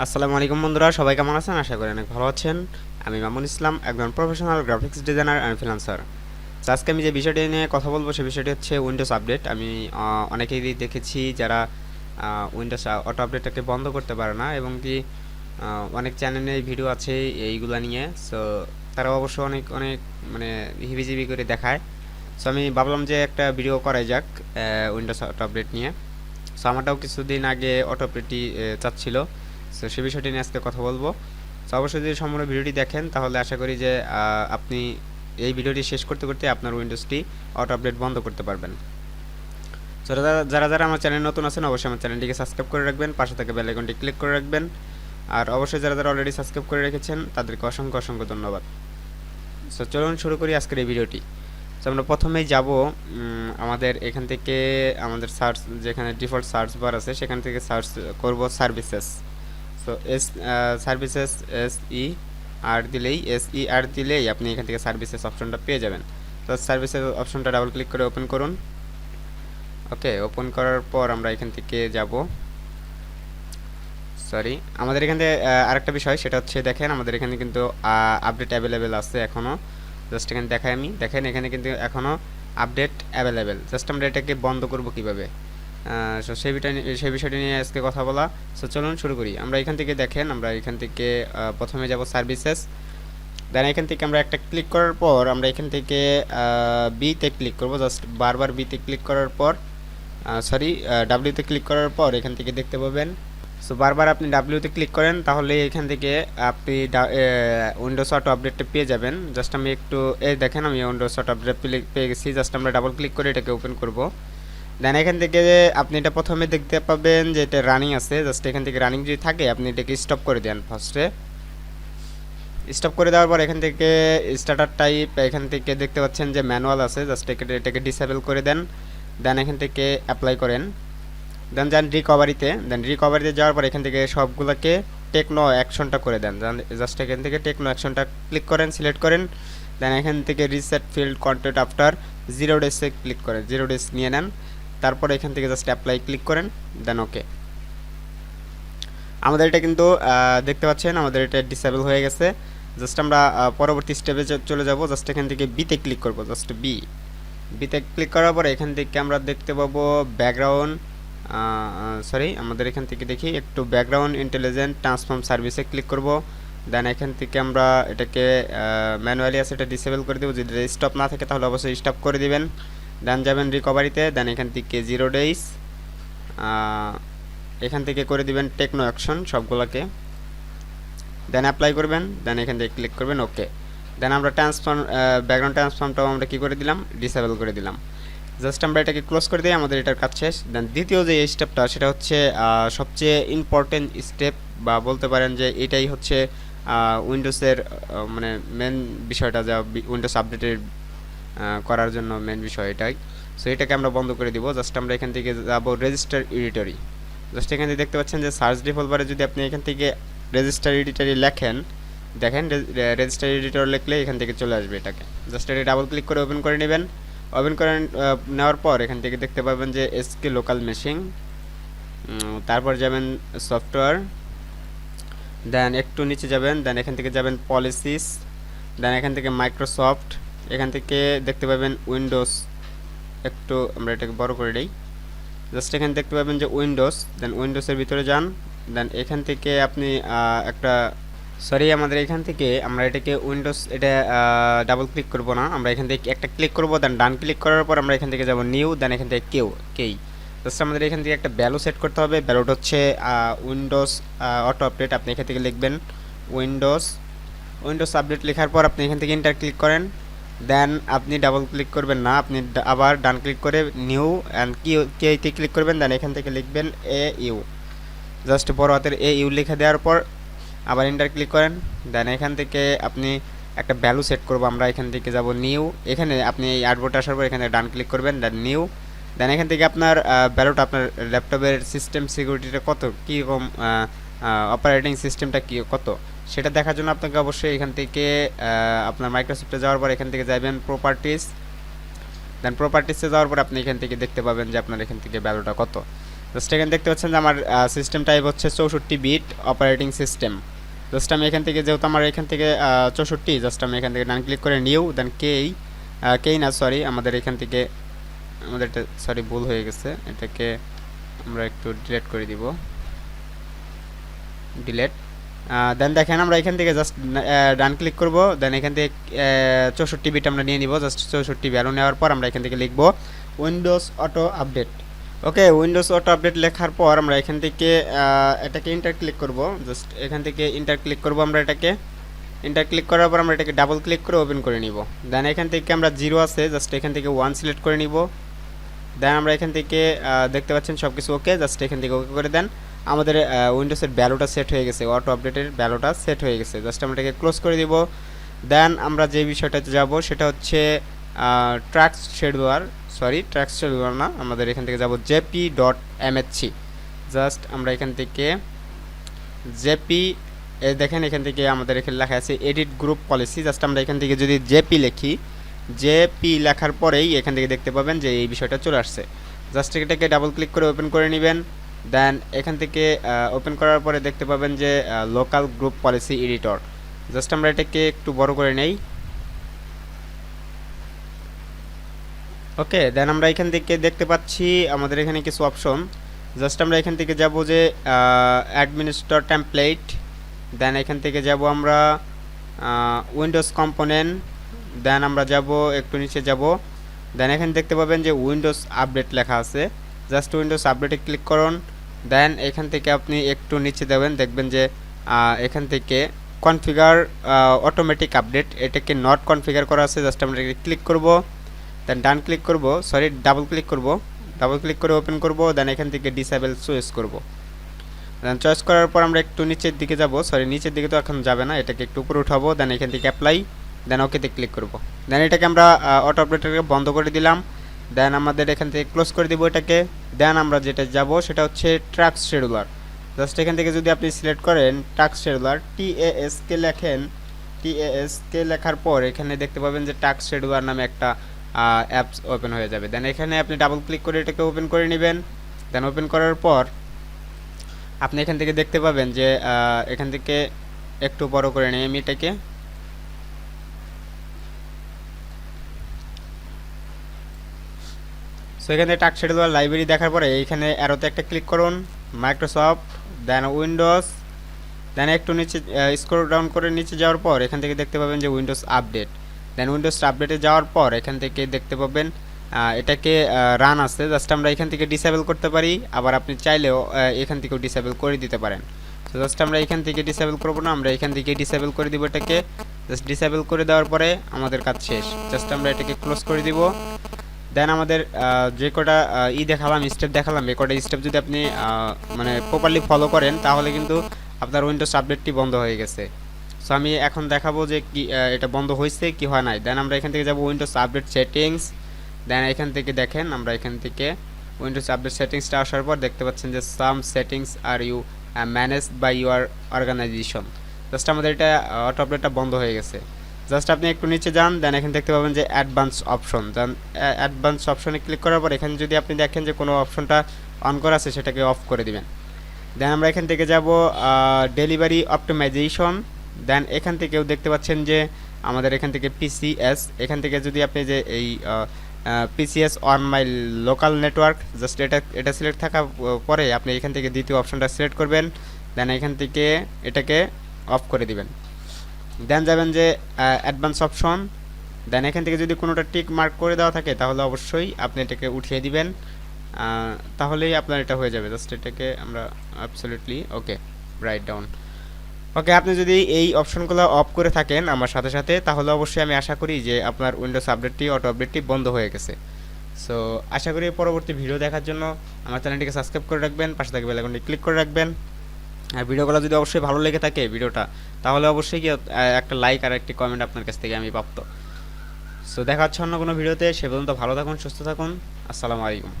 আসসালামু আলাইকুম বন্ধুরা, সবাই কেমন আছেন? আশা করি অনেক ভালো আছেন। আমি মামুন ইসলাম, একজন professional graphics designer and freelancer. তো আজকে আমি যে বিষয়টি নিয়ে কথা বলবো সে বিষয়টি হচ্ছে উইন্ডোজ আপডেট। আমি অনেকেই দেখেছি যারা উইন্ডোজ অটো আপডেটটাকে বন্ধ করতে পারে না, এবং কি অনেক চ্যানেলে ভিডিও আছে এইগুলা নিয়ে। সো তারা অবশ্য অনেক অনেক মানে হিবিজিবি করে দেখায়। সো আমি ভাবলাম যে একটা ভিডিও করাই যাক উইন্ডোজ অটো আপডেট নিয়ে। সো আমারটাও কিছুদিন আগে অটো আপডেটটি চাচ্ছিল। সো সে বিষয়টি নিয়ে আজকে কথা বলবো। সো অবশ্যই যদি সম্পূর্ণ ভিডিওটি দেখেন তাহলে আশা করি যে আপনি এই ভিডিওটি শেষ করতে করতে আপনার উইন্ডোজটি অটো আপডেট বন্ধ করতে পারবেন। সো যারা যারা আমার চ্যানেল নতুন আছেন অবশ্যই আমার চ্যানেলটিকে সাবস্ক্রাইব করে রাখবেন, পাশে থাকা বেল আইকনটি ক্লিক করে রাখবেন। আর অবশ্যই যারা যারা অলরেডি সাবস্ক্রাইব করে রেখেছেন তাদেরকে অসংখ্য অসংখ্য ধন্যবাদ। সো চলুন শুরু করি আজকের এই ভিডিওটি। সো আমরা প্রথমেই যাব আমাদের এখান থেকে আমাদের সার্চ, যেখানে ডিফল্ট সার্চ বার আছে সেখান থেকে সার্চ করব সার্ভিসেস। সো সার্ভিসেস SER দিলেই আপনি এখান থেকে সার্ভিসেস অপশনটা পেয়ে যাবেন। তো সার্ভিসেস অপশনটা ডাবল ক্লিক করে ওপেন করুন। ওকে, ওপেন করার পর আমরা এখান থেকে যাব, সরি আমাদের এখান থেকে আরেকটা বিষয় সেটা হচ্ছে দেখেন আমাদের এখানে কিন্তু আপডেট অ্যাভেলেবেল আছে এখনও। জাস্ট এখানে দেখাই আমি, দেখেন এখানে কিন্তু এখনও আপডেট অ্যাভেলেবেল। জাস্ট আমরা এটাকে বন্ধ করব কিভাবে, সো সেই বিষয়টি নিয়ে আজকে কথা বলা। সো চলুন শুরু করি। আমরা এখান থেকে দেখেন, আমরা এখান থেকে প্রথমে যাব সার্ভিসেস। দেন এখান থেকে আমরা একটা ক্লিক করার পর আমরা এখান থেকে বিতে ক্লিক করব। জাস্ট বারবার বিতে ক্লিক করার পর সরি ডাব্লিউতে ক্লিক করার পর এখান থেকে দেখতে পাবেন। সো বারবার আপনি ডাব্লিউতে ক্লিক করেন তাহলে এখান থেকে আপনি উইন্ডোজ অটো আপডেটটা পেয়ে যাবেন। জাস্ট আমি একটু দেখেন আমি উইন্ডোজ অটো আপডেট পেয়ে গেছি। জাস্ট আমরা ডাবল ক্লিক করে এটাকে ওপেন করব। দেন এখান থেকে আপনি এটা প্রথমে দেখতে পাবেন যে এটা রানিং আছে। জাস্ট এখান থেকে রানিং যদি থাকে আপনি এটাকে স্টপ করে দেন। ফার্স্টে স্টপ করে দেওয়ার পর এখান থেকে স্টার্টার টাইপ এখান থেকে দেখতে পাচ্ছেন যে ম্যানুয়াল আছে। জাস্ট এটাকে ডিসেবল করে দেন। দেন এখান থেকে অ্যাপ্লাই করেন। দেন যান রিকভারিতে। দেন রিকভারিতে যাওয়ার পর এখান থেকে সবগুলোকে টেকনো অ্যাকশনটা করে দেন। জাস্ট এখান থেকে টেকনো অ্যাকশনটা ক্লিক করেন, সিলেক্ট করেন। দেন এখান থেকে রিসেট ফিল্ড কন্টেন্ট আফটার 0 ডেজে ক্লিক করেন, 0 ডেজ নিয়ে নেন। তারপরে এখান থেকে জাস্ট অ্যাপ্লাই ক্লিক করেন। দেন ওকে, আমাদের এটা কিন্তু দেখতে পাচ্ছেন আমাদের এটা ডিসেবল হয়ে গেছে। জাস্ট আমরা পরবর্তী স্টেপে চলে যাব। জাস্ট এখান থেকে বিতে ক্লিক করব। জাস্ট বিতে ক্লিক করার পরে এখান থেকে আমরা দেখতে পাবো ব্যাকগ্রাউন্ড, সরি আমাদের এখান থেকে দেখি একটু ব্যাকগ্রাউন্ড ইন্টেলিজেন্ট ট্রান্সফর্ম সার্ভিসে ক্লিক করব। দেন এখান থেকে আমরা এটাকে ম্যানুয়ালি আছে এটা ডিসেবল করে দেবো। যদি স্টপ না থাকে তাহলে অবশ্যই স্টপ করে দিবেন। দেন যাবেন রিকভারিতে। দেন এখান থেকে 0 ডেজ এখান থেকে করে দিবেন টেকনো অ্যাকশন সবগুলোকে। দেন অ্যাপ্লাই করবেন। দেন এখান থেকে ক্লিক করবেন ওকে। দেন আমরা ট্রান্সফর্ম ব্যাকগ্রাউন্ড ট্রান্সফর্মটাও আমরা কী করে দিলাম, ডিসেবল করে দিলাম। জাস্ট আমরা এটাকে ক্লোজ করে দিই, আমাদের এটার কাজ শেষ। দেন দ্বিতীয় যে স্টেপটা সেটা হচ্ছে সবচেয়ে ইম্পর্টেন্ট স্টেপ, বা বলতে পারেন যে এটাই হচ্ছে উইন্ডোজের মানে মেন বিষয়টা, যা উইন্ডোজ আপডেটের করার জন্য মেন বিষয় এটাই। সো এটাকে আমরা বন্ধ করে দিব। জাস্ট আমরা এখান থেকে যাব রেজিস্টার এডিটরি। জাস্ট এখান থেকে দেখতে পাচ্ছেন যে সার্চ ডিফল্ট বারে যদি আপনি এখান থেকে রেজিস্টার এডিটরি লেখেন, দেখেন রেজিস্টার এডিটর লিখলে এখান থেকে চলে আসবে এটাকে। জাস্ট এটা ডাবল ক্লিক করে ওপেন করে নেবেন। ওপেন করে নেওয়ার পর এখান থেকে দেখতে পাবেন যে এসকে লোকাল মেশিন, তারপর যাবেন সফটওয়্যার। দেন একটু নিচে যাবেন। দেন এখান থেকে যাবেন পলিসিস। দেন এখান থেকে মাইক্রোসফট। এখান থেকে দেখতে পাবেন উইন্ডোজ, একটু আমরা এটাকে বড় করে দিই। জাস্ট এখানে দেখতে পাবেন যে উইন্ডোজ। দেন উইন্ডোজের ভিতরে যান। দেন এখান থেকে আপনি একটা সরি আমাদের এখান থেকে আমরা এটাকে উইন্ডোজ এটা ডাবল ক্লিক করব না, আমরা এখান থেকে একটা ক্লিক করব। দেন ডান ক্লিক করার পর আমরা এখান থেকে যাব নিউ। দেন এখান থেকে কেই জাস্ট আমাদের এখান থেকে একটা ভ্যালু সেট করতে হবে। ভ্যালুটা হচ্ছে উইন্ডোজ অটো আপডেট। আপনি এখান থেকে লিখবেন উইন্ডোজ আপডেট। লেখার পর আপনি এখান থেকে এন্টার ক্লিক করেন। দেন আপনি ডাবল ক্লিক করবেন না, আপনি আবার ডান ক্লিক করে নিউ অ্যান্ড কে ক্লিক করবেন। দেন এখান থেকে লিখবেন AU, জাস্ট বড় হাতের AU লিখে দেওয়ার পর আবার এন্টার ক্লিক করেন। দেন এখান থেকে আপনি একটা ভ্যালু সেট করব। আমরা এখান থেকে যাব নিউ। এখানে আপনি এই আর্টবোর্ডে আসার পর এখানে ডান ক্লিক করবেন। দেন নিউ। দেন এখান থেকে আপনার ভ্যালুটা আপনার ল্যাপটপের সিস্টেম সিকিউরিটিটা কত, কীরকম অপারেটিং সিস্টেমটা কী কত সেটা দেখার জন্য আপনাকে অবশ্যই এখান থেকে আপনার মাইক্রোসফটে যাওয়ার পর এখান থেকে যাবেন প্রপার্টিস। দেন প্রপার্টিসে যাওয়ার পর আপনি এখান থেকে দেখতে পাবেন যে আপনার এখান থেকে ভ্যালুটা কত। জাস্ট এখানে দেখতে পাচ্ছেন যে আমার সিস্টেম টাইপ হচ্ছে 64 বিট অপারেটিং সিস্টেম। জাস্ট আমি এখান থেকে যেহেতু আমার এখান থেকে 64, জাস্ট আমি এখান থেকে ডান ক্লিক করে নিউ, দেন কেই না সরি, আমাদের এখান থেকে আমাদের এটা সরি ভুল হয়ে গেছে, এটাকে আমরা একটু ডিলিট করে দিব, ডিলিট। দেন দেখেন আমরা এখান থেকে জাস্ট ডান ক্লিক করব, দেন এখান থেকে 64 বিট আমরা নিয়ে নিব। জাস্ট 64 ভ্যালু নেওয়ার পর আমরা এখান থেকে লিখব উইন্ডোজ অটো আপডেট। ওকে, উইন্ডোজ অটো আপডেট লেখার পর আমরা এখান থেকে এটাকে ইন্টার ক্লিক করব। জাস্ট এখান থেকে ইন্টার ক্লিক করব, আমরা এটাকে ইন্টার ক্লিক করার পর আমরা এটাকে ডাবল ক্লিক করে ওপেন করে নিব। দেন এখান থেকে আমরা 0 আছে, জাস্ট এখান থেকে 1 সিলেক্ট করে নিব। দেন আমরা এখান থেকে দেখতে পাচ্ছেন সব কিছু ওকে, জাস্ট এখান থেকে ওকে করে দেন। আমাদের উইন্ডোজের ভ্যালুটা সেট হয়ে গেছে, অটো আপডেটের ভ্যালুটা সেট হয়ে গেছে। জাস্ট আমরা এটাকে ক্লোজ করে দিব। দেন আমরা যে বিষয়টাতে যাব সেটা হচ্ছে ট্র্যাক্স শেডুলার, সরি ট্র্যাক্স শেডুলার না, আমাদের এখান থেকে যাব jp.mhc। জাস্ট আমরা এখান থেকে জেপি দেখেন এখান থেকে আমাদের এখানে লেখা আছে এডিট গ্রুপ পলিসি। জাস্ট আমরা এখান থেকে যদি জেপি লিখি, জেপি লেখার পরেই এখান থেকে দেখতে পাবেন যে এই বিষয়টা চলে আসছে। জাস্ট এটাকে ডাবল ক্লিক করে ওপেন করে নেবেন। দেন এখান থেকে ওপেন করার পরে দেখতে পাবেন যে local group policy editor. Just আমরা এটাকে একটু বড় করে নেই। ওকে, দেন আমরা এখান থেকে দেখতে পাচ্ছি আমাদের এখানে কিছু অপশন। জাস্ট আমরা এখান থেকে যাব যে অ্যাডমিনিস্ট্রেটর টেমপ্লেট, দেন এখান থেকে যাব আমরা উইন্ডোজ কম্পোনেন্ট, দেন আমরা যাব একটু নিচে যাব, দেন এখানে দেখতে পাবেন যে উইন্ডোজ আপডেট লেখা আছে। জাস্ট উইন্ডোজ আপডেটে ক্লিক করুন। দেন এখান থেকে আপনি একটু নিচে দেবেন, দেখবেন যে এখান থেকে কনফিগার অটোমেটিক আপডেট, এটাকে নট কনফিগার করা আছে। জাস্ট আমরা এটাকে ক্লিক করব, দেন ডান ক্লিক করব, সরি ডাবল ক্লিক করব, ডাবল ক্লিক করে ওপেন করব। দেন এখান থেকে ডিসেবল চয়েস করব। দেন চয়েস করার পর আমরা একটু নিচের দিকে যাব, সরি নিচের দিকে তো এখন যাবে না, এটাকে একটু উপরে উঠাবো। দেন এখান থেকে অ্যাপ্লাই, দেন ওকেতে ক্লিক করব। দেন এটাকে আমরা অটো আপডেটটাকে বন্ধ করে দিলাম। দেন আমাদের এখান থেকে ক্লোজ করে দিব এটাকে। দেন আমরা যেটা যাব সেটা হচ্ছে ট্র্যাক্স শেডুলার। জাস্ট এখান থেকে যদি আপনি সিলেক্ট করেন ট্র্যাক্স শেডুলার, TASK লেখেন, TASK লেখার পর এখানে দেখতে পাবেন যে ট্র্যাক্স শেডুলার নামে একটা অ্যাপস ওপেন হয়ে যাবে। দেন এখানে আপনি ডাবল ক্লিক করে এটাকে ওপেন করে নেবেন। দেন ওপেন করার পর আপনি এখান থেকে দেখতে পাবেন যে এখান থেকে একটু বড় করে নিই আমি এটাকে। সো এখানে ট্র্যাক্স শেডুলার লাইব্রেরি দেখার পরে এইখানে অ্যারোতে একটা ক্লিক করুন, মাইক্রোসফট, দেন উইন্ডোজ, দেন একটু নিচে স্ক্রল ডাউন করে নিচে যাওয়ার পর এখান থেকে দেখতে পাবেন যে উইন্ডোজ আপডেট। দেন উইন্ডোজ আপডেটে যাওয়ার পর এখান থেকে দেখতে পাবেন এটাকে রান আছে। জাস্ট আমরা এখান থেকে ডিসেবল করতে পারি, আবার আপনি চাইলেও এখান থেকেও ডিসেবল করে দিতে পারেন। তো জাস্ট আমরা এখান থেকে ডিসেবল করব না, আমরা এখান থেকে ডিসেবল করে দিব এটাকে। জাস্ট ডিসেবল করে দেওয়ার পরে আমাদের কাজ শেষ। জাস্ট আমরা এটাকে ক্লোজ করে দিব। দেন আমাদের যে কটা দেখালাম, স্টেপ দেখালাম, এই কটা স্টেপ যদি আপনি মানে প্রপারলি ফলো করেন তাহলে কিন্তু আপনার উইন্ডোজ আপডেটটি বন্ধ হয়ে গেছে। সো আমি এখন দেখাবো যে কি এটা বন্ধ হয়েছে কি হয় নাই। দেন আমরা এখান থেকে যাব উইন্ডোজ আপডেট সেটিংস। দেন এখান থেকে দেখেন আমরা এখান থেকে উইন্ডোজ আপডেট সেটিংসটা আসার পর দেখতে পাচ্ছেন যে some settings are you managed by your organization. Just আমাদের এটা অটো আপডেটটা বন্ধ হয়ে গেছে। জাস্ট আপনি একটু নিচে যান, দেন এখানে দেখতে পাবেন যে অ্যাডভান্স অপশন। দেন অ্যাডভান্স অপশনে ক্লিক করার পর এখানে যদি আপনি দেখেন যে কোনো অপশনটা অন করা আছে সেটাকে অফ করে দিবেন। দেন আমরা এখান থেকে যাব ডেলিভারি অপটিমাইজেশন। দেন এখান থেকেও দেখতে পাচ্ছেন যে আমাদের এখান থেকে PCS, এখান থেকে যদি আপনি যে এই PCS on my local network, just এটা সিলেক্ট থাকা পরে আপনি এখান থেকে দ্বিতীয় অপশনটা সিলেক্ট করবেন। দেন এখান থেকে এটাকে অফ করে দিবেন। দেন যাবেন যে অ্যাডভান্স অপশন। দেন এখান থেকে যদি কোনোটা টিক মার্ক করে দেওয়া থাকে তাহলে অবশ্যই আপনি এটাকে উঠিয়ে দিবেন, তাহলেই আপনার এটা হয়ে যাবে। জাস্ট এটাকে আমরা অ্যাবসলিউটলি ওকে রাইট ডাউন। ওকে, আপনি যদি এই অপশনগুলো অফ করে থাকেন আমার সাথে সাথে তাহলে অবশ্যই আমি আশা করি যে আপনার উইন্ডোজ আপডেটটি অটো আপডেটটি বন্ধ হয়ে গেছে। সো আশা করি পরবর্তী ভিডিও দেখার জন্য আমার চ্যানেলটিকে সাবস্ক্রাইব করে রাখবেন, পাশে থাকা বেল আইকনটি ক্লিক করে রাখবেন। আর ভিডিওগুলো যদি অবশ্যই ভালো লেগে থাকে ভিডিওটা, তাহলে অবশ্যই কি একটা লাইক আর একটি কমেন্ট আপনার কাছ থেকে আমি প্রাপ্ত। সো দেখা হচ্ছে অন্য কোনো ভিডিওতে, সে পর্যন্ত ভালো থাকুন, সুস্থ থাকুন, আসসালামু আলাইকুম।